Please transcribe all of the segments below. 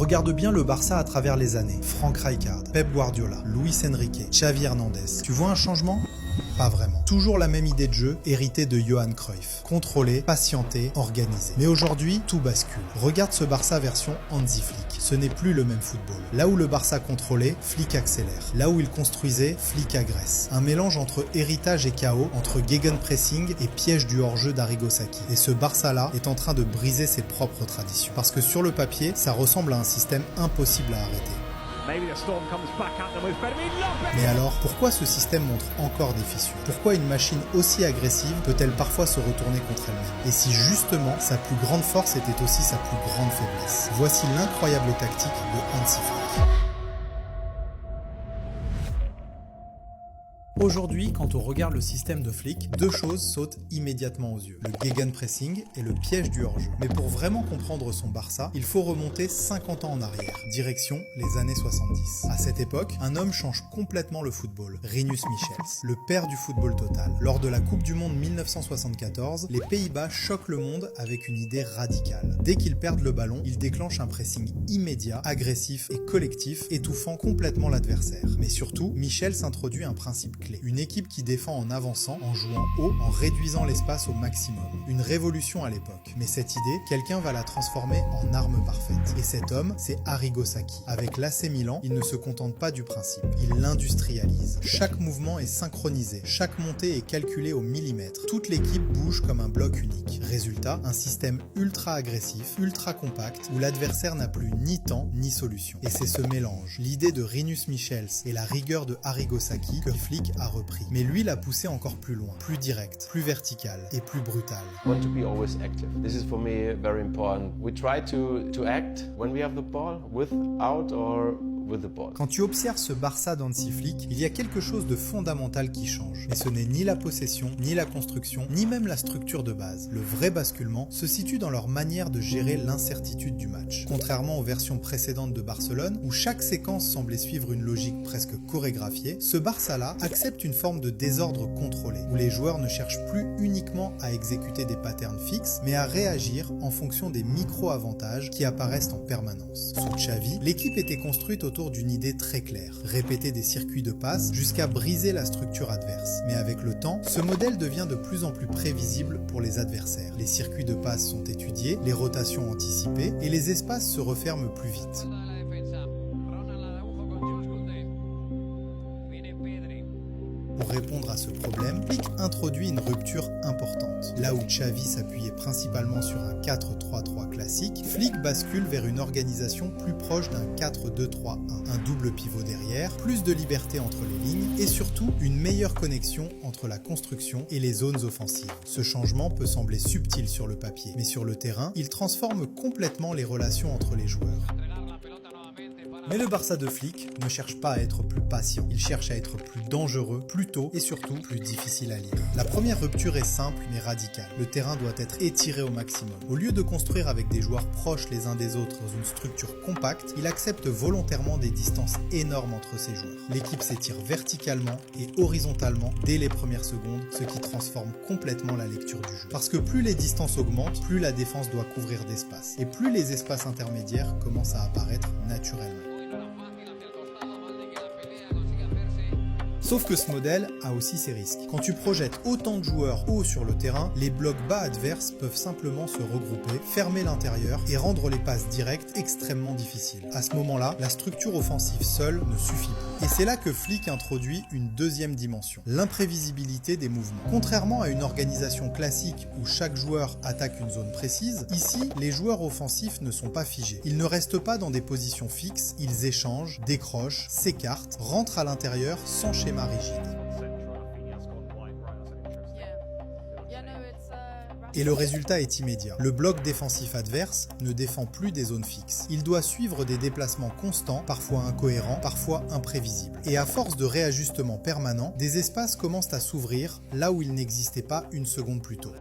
Regarde bien le Barça à travers les années. Frank Rijkaard, Pep Guardiola, Luis Enrique, Xavi Hernandez. Tu vois un changement ? Pas vraiment. Toujours la même idée de jeu, héritée de Johan Cruyff. Contrôlé, patienté, organisé. Mais aujourd'hui, tout bascule. Regarde ce Barça version Hansi Flick. Ce n'est plus le même football. Là où le Barça contrôlait, Flick accélère. Là où il construisait, Flick agresse. Un mélange entre héritage et chaos, entre gegenpressing et piège du hors-jeu d'Arrigo Sacchi. Et ce Barça-là est en train de briser ses propres traditions. Parce que sur le papier, ça ressemble à un système impossible à arrêter. Mais alors, pourquoi ce système montre encore des fissures? Pourquoi une machine aussi agressive peut-elle parfois se retourner contre elle-même? Et si justement, sa plus grande force était aussi sa plus grande faiblesse? Voici l'incroyable tactique de Hansi Flick. Aujourd'hui, quand on regarde le système de Flick, deux choses sautent immédiatement aux yeux. Le gegenpressing et le piège du hors-jeu. Mais pour vraiment comprendre son Barça, il faut remonter 50 ans en arrière. Direction les années 70. À cette époque, un homme change complètement le football. Rinus Michels, le père du football total. Lors de la Coupe du Monde 1974, les Pays-Bas choquent le monde avec une idée radicale. Dès qu'ils perdent le ballon, ils déclenchent un pressing immédiat, agressif et collectif, étouffant complètement l'adversaire. Mais surtout, Michels introduit un principe clé. Une équipe qui défend en avançant, en jouant haut, en réduisant l'espace au maximum. Une révolution à l'époque. Mais cette idée, quelqu'un va la transformer en arme parfaite. Et cet homme, c'est Arrigo Sacchi. Avec l'AC Milan, il ne se contente pas du principe. Il l'industrialise. Chaque mouvement est synchronisé. Chaque montée est calculée au millimètre. Toute l'équipe bouge comme un bloc unique. Résultat, un système ultra agressif, ultra compact, où l'adversaire n'a plus ni temps ni solution. Et c'est ce mélange, l'idée de Rinus Michels et la rigueur de Arrigo Sacchi que Flick a repris. Mais lui l'a poussé encore plus loin, plus direct, plus vertical et plus brutal. Want to be always active. This is for me very important. We try to act when we have the ball, without or with the ball. Quand tu observes ce Barça d'Hansi Flick, il y a quelque chose de fondamental qui change. Mais ce n'est ni la possession, ni la construction, ni même la structure de base. Le vrai basculement se situe dans leur manière de gérer l'incertitude du match. Contrairement aux versions précédentes de Barcelone, où chaque séquence semblait suivre une logique presque chorégraphiée, ce Barça-là accepte une forme de désordre contrôlé, où les joueurs ne cherchent plus uniquement à exécuter des patterns fixes, mais à réagir en fonction des micro-avantages qui apparaissent en permanence. Sous Xavi, l'équipe était construite autour d'une idée très claire, répéter des circuits de passe jusqu'à briser la structure adverse. Mais avec le temps, ce modèle devient de plus en plus prévisible pour les adversaires. Les circuits de passe sont étudiés, les rotations anticipées et les espaces se referment plus vite. Pour répondre à ce problème, Flick introduit une rupture importante. Là où Xavi s'appuyait principalement sur un 4-3-3 classique, Flick bascule vers une organisation plus proche d'un 4-2-3-1. Un double pivot derrière, plus de liberté entre les lignes et surtout une meilleure connexion entre la construction et les zones offensives. Ce changement peut sembler subtil sur le papier, mais sur le terrain, il transforme complètement les relations entre les joueurs. Mais le Barça de Flick ne cherche pas à être plus patient, il cherche à être plus dangereux, plus tôt et surtout plus difficile à lire. La première rupture est simple mais radicale. Le terrain doit être étiré au maximum. Au lieu de construire avec des joueurs proches les uns des autres dans une structure compacte, il accepte volontairement des distances énormes entre ses joueurs. L'équipe s'étire verticalement et horizontalement dès les premières secondes, ce qui transforme complètement la lecture du jeu. Parce que plus les distances augmentent, plus la défense doit couvrir d'espace. Et plus les espaces intermédiaires commencent à apparaître naturellement. Sauf que ce modèle a aussi ses risques. Quand tu projettes autant de joueurs hauts sur le terrain, les blocs bas adverses peuvent simplement se regrouper, fermer l'intérieur et rendre les passes directes extrêmement difficiles. À ce moment-là, la structure offensive seule ne suffit plus. Et c'est là que Flick introduit une deuxième dimension, l'imprévisibilité des mouvements. Contrairement à une organisation classique où chaque joueur attaque une zone précise, ici, les joueurs offensifs ne sont pas figés. Ils ne restent pas dans des positions fixes, ils échangent, décrochent, s'écartent, rentrent à l'intérieur sans schéma rigide. Et le résultat est immédiat. Le bloc défensif adverse ne défend plus des zones fixes. Il doit suivre des déplacements constants, parfois incohérents, parfois imprévisibles. Et à force de réajustements permanents, des espaces commencent à s'ouvrir là où ils n'existaient pas une seconde plus tôt.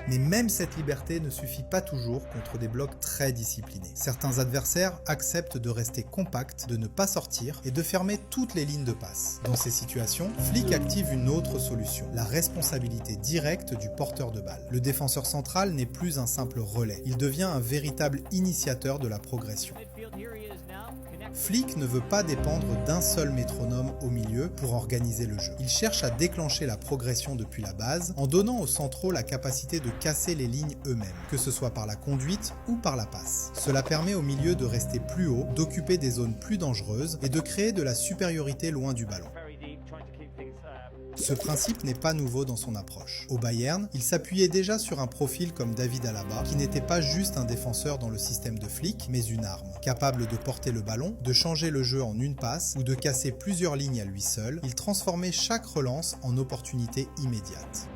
Mais même cette liberté ne suffit pas toujours contre des blocs très disciplinés. Certains adversaires acceptent de rester compacts, de ne pas sortir et de fermer toutes les lignes de passe. Dans ces situations, Flick active une autre solution, la responsabilité directe du porteur de balle. Le défenseur central n'est plus un simple relais, il devient un véritable initiateur de la progression. Flick ne veut pas dépendre d'un seul métronome au milieu pour organiser le jeu. Il cherche à déclencher la progression depuis la base en donnant aux centraux la capacité de casser les lignes eux-mêmes, que ce soit par la conduite ou par la passe. Cela permet au milieu de rester plus haut, d'occuper des zones plus dangereuses et de créer de la supériorité loin du ballon. Ce principe n'est pas nouveau dans son approche. Au Bayern, il s'appuyait déjà sur un profil comme David Alaba, qui n'était pas juste un défenseur dans le système de Flick, mais une arme. Capable de porter le ballon, de changer le jeu en une passe ou de casser plusieurs lignes à lui seul, il transformait chaque relance en opportunité immédiate.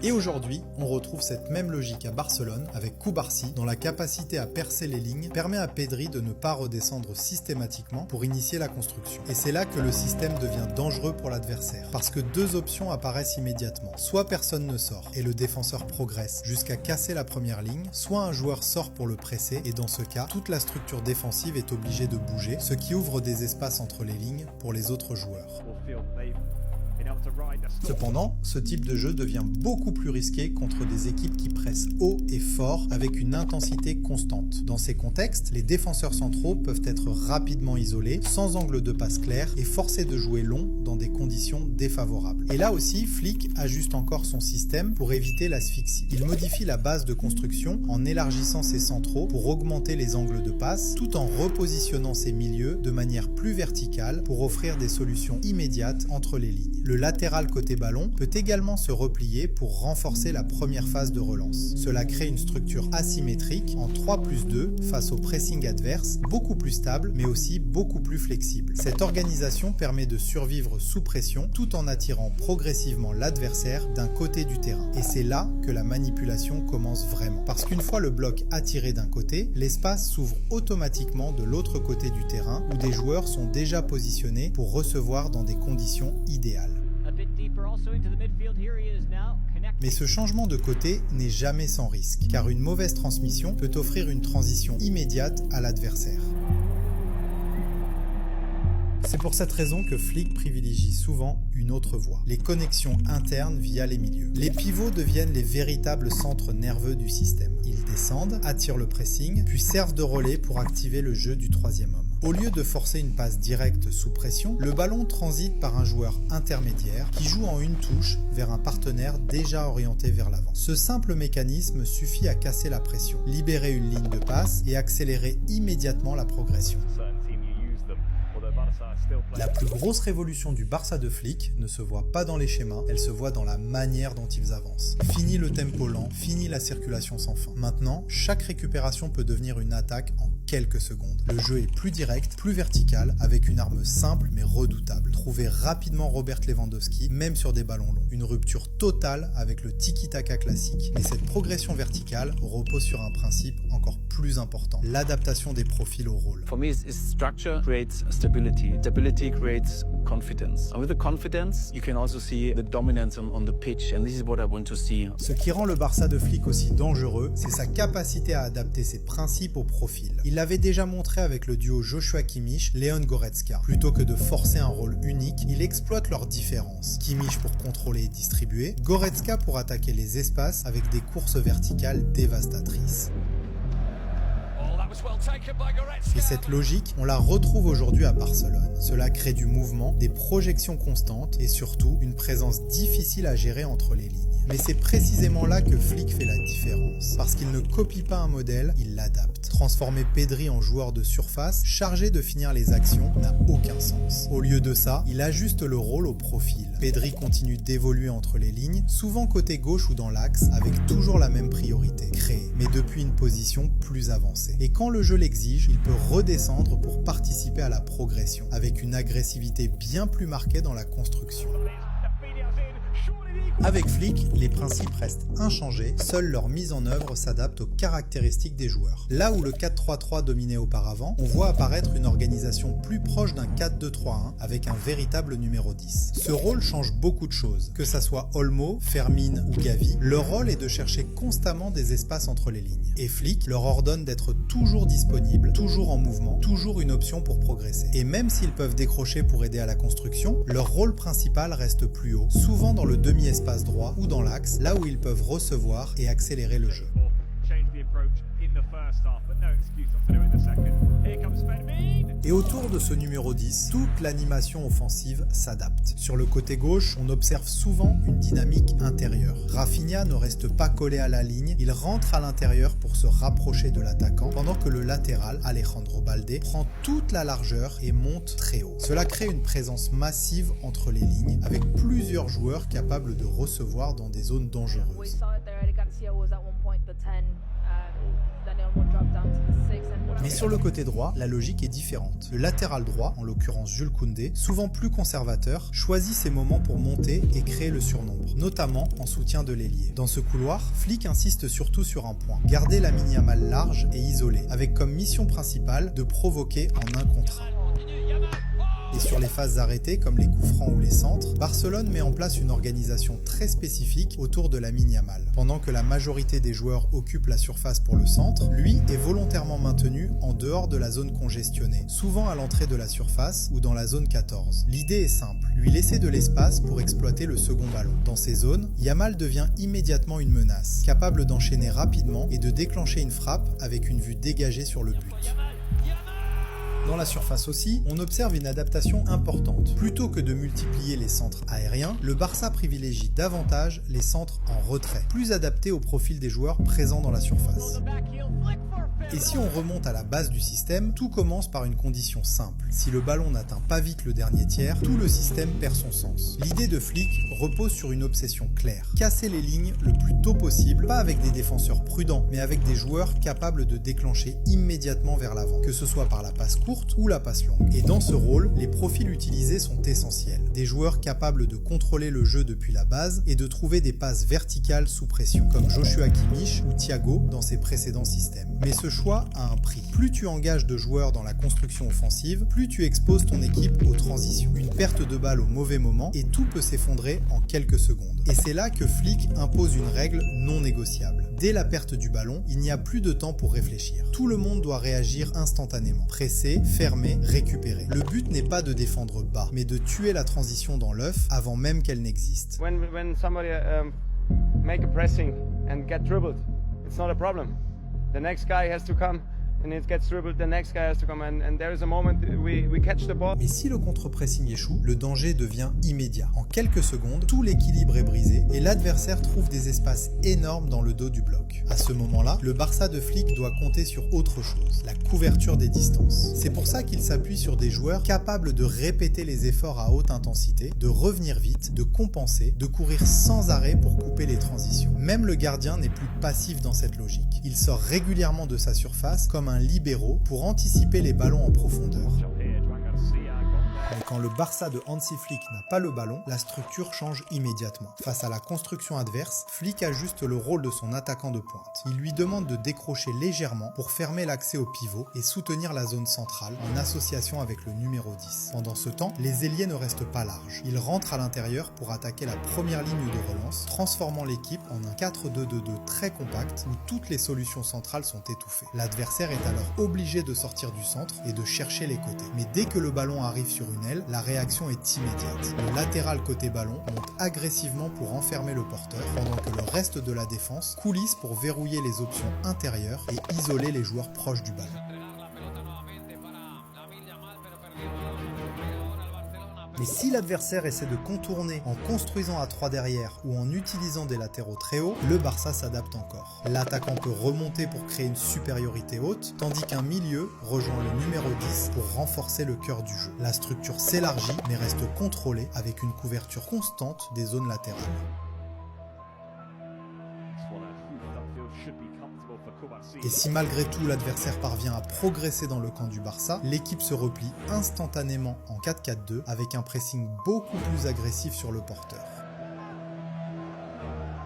Et aujourd'hui, on retrouve cette même logique à Barcelone avec Cubarsí, dont la capacité à percer les lignes permet à Pedri de ne pas redescendre systématiquement pour initier la construction. Et c'est là que le système devient dangereux pour l'adversaire, parce que deux options apparaissent immédiatement. Soit personne ne sort et le défenseur progresse jusqu'à casser la première ligne, soit un joueur sort pour le presser et dans ce cas, toute la structure défensive est obligée de bouger, ce qui ouvre des espaces entre les lignes pour les autres joueurs. Cependant, ce type de jeu devient beaucoup plus risqué contre des équipes qui pressent haut et fort avec une intensité constante. Dans ces contextes, les défenseurs centraux peuvent être rapidement isolés, sans angle de passe clair et forcés de jouer long dans des conditions défavorables. Et là aussi, Flick ajuste encore son système pour éviter l'asphyxie. Il modifie la base de construction en élargissant ses centraux pour augmenter les angles de passe, tout en repositionnant ses milieux de manière plus verticale pour offrir des solutions immédiates entre les lignes. Le latéral côté ballon peut également se replier pour renforcer la première phase de relance. Cela crée une structure asymétrique en 3+2 face au pressing adverse, beaucoup plus stable mais aussi beaucoup plus flexible. Cette organisation permet de survivre sous pression tout en attirant progressivement l'adversaire d'un côté du terrain. Et c'est là que la manipulation commence vraiment. Parce qu'une fois le bloc attiré d'un côté, l'espace s'ouvre automatiquement de l'autre côté du terrain où des joueurs sont déjà positionnés pour recevoir dans des conditions idéales. Mais ce changement de côté n'est jamais sans risque, car une mauvaise transmission peut offrir une transition immédiate à l'adversaire. C'est pour cette raison que Flick privilégie souvent une autre voie, les connexions internes via les milieux. Les pivots deviennent les véritables centres nerveux du système. Ils descendent, attirent le pressing, puis servent de relais pour activer le jeu du troisième homme. Au lieu de forcer une passe directe sous pression, le ballon transite par un joueur intermédiaire qui joue en une touche vers un partenaire déjà orienté vers l'avant. Ce simple mécanisme suffit à casser la pression, libérer une ligne de passe et accélérer immédiatement la progression. La plus grosse révolution du Barça de Flick ne se voit pas dans les schémas, elle se voit dans la manière dont ils avancent. Fini le tempo lent, fini la circulation sans fin. Maintenant, chaque récupération peut devenir une attaque en quelques secondes. Le jeu est plus direct, plus vertical, avec une arme simple mais redoutable. Trouvez rapidement Robert Lewandowski, même sur des ballons longs. Une rupture totale avec le tiki-taka classique. Mais cette progression verticale repose sur un principe encore plus important, l'adaptation des profils au rôle. For me, structure creates stability. Stability creates confidence. And with the confidence, you can also see the dominance on the pitch. And this is what I want to see. Ce qui rend le Barça de Flick aussi dangereux, c'est sa capacité à adapter ses principes au profil. Il l'avait déjà montré avec le duo Joshua Kimmich-Leon Goretzka. Plutôt que de forcer un rôle unique, il exploite leurs différences. Kimmich pour contrôler et distribuer, Goretzka pour attaquer les espaces avec des courses verticales dévastatrices. Et cette logique, on la retrouve aujourd'hui à Barcelone. Cela crée du mouvement, des projections constantes et surtout une présence difficile à gérer entre les lignes. Mais c'est précisément là que Flick fait la différence. Parce qu'il ne copie pas un modèle, il l'adapte. Transformer Pedri en joueur de surface, chargé de finir les actions, n'a aucun sens. Au lieu de ça, il ajuste le rôle au profil. Pedri continue d'évoluer entre les lignes, souvent côté gauche ou dans l'axe, avec toujours la même priorité, créer, mais depuis une position plus avancée. Et quand le jeu l'exige, il peut redescendre pour participer à la progression, avec une agressivité bien plus marquée dans la construction. Avec Flick, les principes restent inchangés, seule leur mise en œuvre s'adapte aux caractéristiques des joueurs. Là où le 4-3-3 dominait auparavant, on voit apparaître une organisation plus proche d'un 4-2-3-1 avec un véritable numéro 10. Ce rôle change beaucoup de choses, que ça soit Olmo, Fermín ou Gavi, leur rôle est de chercher constamment des espaces entre les lignes. Et Flick leur ordonne d'être toujours disponibles, toujours en mouvement, toujours une option pour progresser. Et même s'ils peuvent décrocher pour aider à la construction, leur rôle principal reste plus haut, souvent dans le demi-espace droit ou dans l'axe, là où ils peuvent recevoir et accélérer le jeu. Et autour de ce numéro 10, toute l'animation offensive s'adapte. Sur le côté gauche, on observe souvent une dynamique intérieure. Rafinha ne reste pas collé à la ligne, il rentre à l'intérieur pour se rapprocher de l'attaquant, pendant que le latéral, Alejandro Balde, prend toute la largeur et monte très haut. Cela crée une présence massive entre les lignes, avec plusieurs joueurs capables de recevoir dans des zones dangereuses. Mais sur le côté droit, la logique est différente. Le latéral droit, en l'occurrence Jules Koundé, souvent plus conservateur, choisit ses moments pour monter et créer le surnombre, notamment en soutien de l'ailier. Dans ce couloir, Flick insiste surtout sur un point, garder Lamine Yamal large et isolé, avec comme mission principale de provoquer en 1 contre 1. Et sur les phases arrêtées, comme les coups francs ou les centres, Barcelone met en place une organisation très spécifique autour de Lamine Yamal. Pendant que la majorité des joueurs occupent la surface pour le centre, lui est volontairement maintenu en dehors de la zone congestionnée, souvent à l'entrée de la surface ou dans la zone 14. L'idée est simple, lui laisser de l'espace pour exploiter le second ballon. Dans ces zones, Yamal devient immédiatement une menace, capable d'enchaîner rapidement et de déclencher une frappe avec une vue dégagée sur le but. Dans la surface aussi, on observe une adaptation importante. Plutôt que de multiplier les centres aériens, le Barça privilégie davantage les centres en retrait, plus adaptés au profil des joueurs présents dans la surface. Et si on remonte à la base du système, tout commence par une condition simple. Si le ballon n'atteint pas vite le dernier tiers, tout le système perd son sens. L'idée de Flick repose sur une obsession claire. Casser les lignes le plus tôt possible, pas avec des défenseurs prudents, mais avec des joueurs capables de déclencher immédiatement vers l'avant, que ce soit par la passe courte ou la passe longue. Et dans ce rôle, les profils utilisés sont essentiels. Des joueurs capables de contrôler le jeu depuis la base et de trouver des passes verticales sous pression, comme Joshua Kimmich ou Thiago dans ses précédents systèmes. Mais ce choix a un prix. Plus tu engages de joueurs dans la construction offensive, plus tu exposes ton équipe aux transitions. Une perte de balle au mauvais moment et tout peut s'effondrer en quelques secondes. Et c'est là que Flick impose une règle non négociable. Dès la perte du ballon, il n'y a plus de temps pour réfléchir. Tout le monde doit réagir instantanément. Presser, fermer, récupérer. Le but n'est pas de défendre bas, mais de tuer la transition dans l'œuf avant même qu'elle n'existe. When somebody make a pressing and get dribbled, it's not a problem. The next guy has to come and it gets dribbled, the next guy has to come and there is a moment we catch the ball. Mais si le contre-pressing échoue, le danger devient immédiat. En quelques secondes, tout l'équilibre est brisé et l'adversaire trouve des espaces énormes dans le dos du bloc. À ce moment-là, le Barça de Flick doit compter sur autre chose, la couverture des distances. C'est pour ça qu'il s'appuie sur des joueurs capables de répéter les efforts à haute intensité, de revenir vite, de compenser, de courir sans arrêt pour couper les transitions. Même le gardien n'est plus passif dans cette logique. Il sort régulièrement de sa surface comme un libéraux pour anticiper les ballons en profondeur. Mais quand le Barça de Hansi Flick n'a pas le ballon, la structure change immédiatement. Face à la construction adverse, Flick ajuste le rôle de son attaquant de pointe. Il lui demande de décrocher légèrement pour fermer l'accès au pivot et soutenir la zone centrale en association avec le numéro 10. Pendant ce temps, les ailiers ne restent pas larges. Ils rentrent à l'intérieur pour attaquer la première ligne de relance, transformant l'équipe en un 4-2-2-2 très compact où toutes les solutions centrales sont étouffées. L'adversaire est alors obligé de sortir du centre et de chercher les côtés. Mais dès que le ballon arrive sur une aile, la réaction est immédiate. Le latéral côté ballon monte agressivement pour enfermer le porteur, pendant que le reste de la défense coulisse pour verrouiller les options intérieures et isoler les joueurs proches du ballon. Mais si l'adversaire essaie de contourner en construisant à 3 derrière ou en utilisant des latéraux très hauts, le Barça s'adapte encore. L'attaquant peut remonter pour créer une supériorité haute, tandis qu'un milieu rejoint le numéro 10 pour renforcer le cœur du jeu. La structure s'élargit mais reste contrôlée avec une couverture constante des zones latérales. Et si malgré tout l'adversaire parvient à progresser dans le camp du Barça, l'équipe se replie instantanément en 4-4-2 avec un pressing beaucoup plus agressif sur le porteur.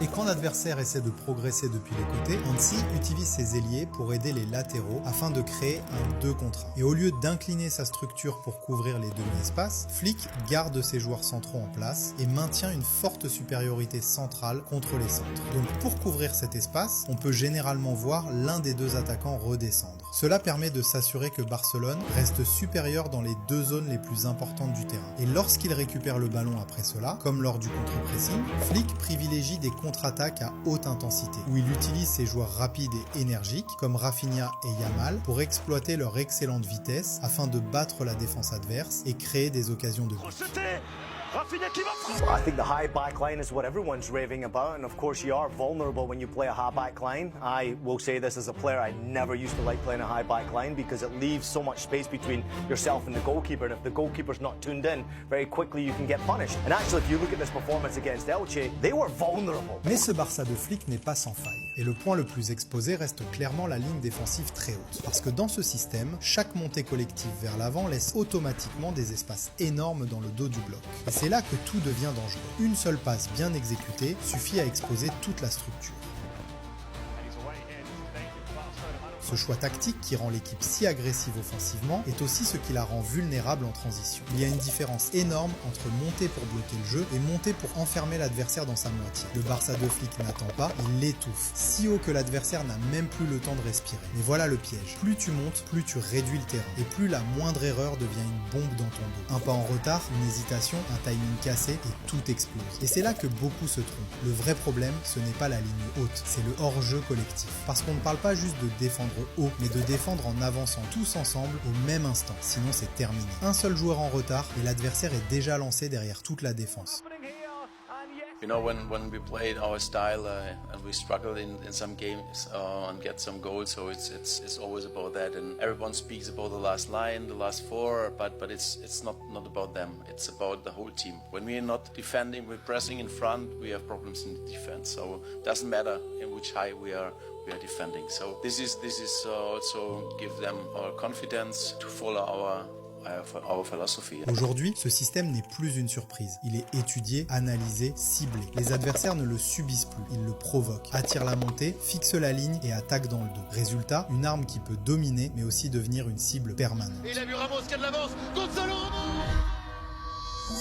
Et quand l'adversaire essaie de progresser depuis les côtés, Hansi utilise ses ailiers pour aider les latéraux afin de créer un 2 contre 1. Et au lieu d'incliner sa structure pour couvrir les demi-espaces, Flick garde ses joueurs centraux en place et maintient une forte supériorité centrale contre les centres. Donc pour couvrir cet espace, on peut généralement voir l'un des deux attaquants redescendre. Cela permet de s'assurer que Barcelone reste supérieur dans les deux zones les plus importantes du terrain. Et lorsqu'il récupère le ballon après cela, comme lors du contre-pressing, Flick privilégie des contre-attaques à haute intensité, où il utilise ses joueurs rapides et énergiques, comme Rafinha et Yamal, pour exploiter leur excellente vitesse afin de battre la défense adverse et créer des occasions de but. I think the high back line is what everyone's raving about, and of course you are vulnerable when you play a high back line. I will say this as a player, I never used to like playing a high back line because it leaves so much space between yourself and the goalkeeper, and if the goalkeeper's not tuned in, very quickly you can get punished. And actually, if you look at this performance against Elche, they were vulnerable. Mais ce Barça de Flick n'est pas sans faille, et le point le plus exposé reste clairement la ligne défensive très haute, parce que dans ce système, chaque montée collective vers l'avant laisse automatiquement des espaces énormes dans le dos du bloc. Et c'est là que tout devient dangereux. Une seule passe bien exécutée suffit à exposer toute la structure. Ce choix tactique qui rend l'équipe si agressive offensivement est aussi ce qui la rend vulnérable en transition. Il y a une différence énorme entre monter pour bloquer le jeu et monter pour enfermer l'adversaire dans sa moitié. Le Barça de Flick n'attend pas, il l'étouffe, si haut que l'adversaire n'a même plus le temps de respirer. Mais voilà le piège. Plus tu montes, plus tu réduis le terrain. Et plus la moindre erreur devient une bombe dans ton dos. Un pas en retard, une hésitation, un timing cassé et tout explose. Et c'est là que beaucoup se trompent. Le vrai problème, ce n'est pas la ligne haute, c'est le hors-jeu collectif. Parce qu'on ne parle pas juste de défendre haut, mais de défendre en avançant tous ensemble au même instant, sinon c'est terminé. Un seul joueur en retard et l'adversaire est déjà lancé derrière toute la défense. You know, when we played our style and we struggled in some games and get some goals, so it's always about that. And everyone speaks about the last line, the last four, but it's not about them. It's about the whole team. When we are not defending, we're pressing in front, we have problems in the defense. So it doesn't matter in which high we are defending. So this is also give them our confidence to follow our philosophy. Aujourd'hui, ce système n'est plus une surprise. Il est étudié, analysé, ciblé. Les adversaires ne le subissent plus, ils le provoquent, attirent la montée, fixent la ligne et attaquent dans le dos. Résultat, une arme qui peut dominer mais aussi devenir une cible permanente. Et il a vu Ramos qui a de l'avance, Gonzalo Ramos.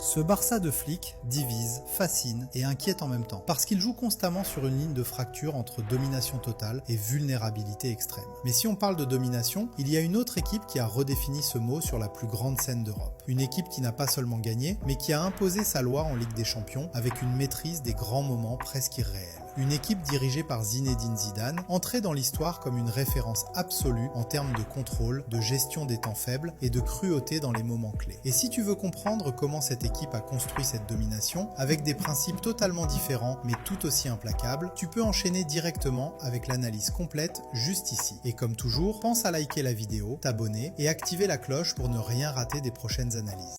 Ce Barça de Flick divise, fascine et inquiète en même temps, parce qu'il joue constamment sur une ligne de fracture entre domination totale et vulnérabilité extrême. Mais si on parle de domination, il y a une autre équipe qui a redéfini ce mot sur la plus grande scène d'Europe. Une équipe qui n'a pas seulement gagné, mais qui a imposé sa loi en Ligue des Champions avec une maîtrise des grands moments presque irréels. Une équipe dirigée par Zinedine Zidane, entrée dans l'histoire comme une référence absolue en termes de contrôle, de gestion des temps faibles et de cruauté dans les moments clés. Et si tu veux comprendre comment cette équipe a construit cette domination, avec des principes totalement différents mais tout aussi implacables, tu peux enchaîner directement avec l'analyse complète juste ici. Et comme toujours, pense à liker la vidéo, t'abonner et activer la cloche pour ne rien rater des prochaines analyses.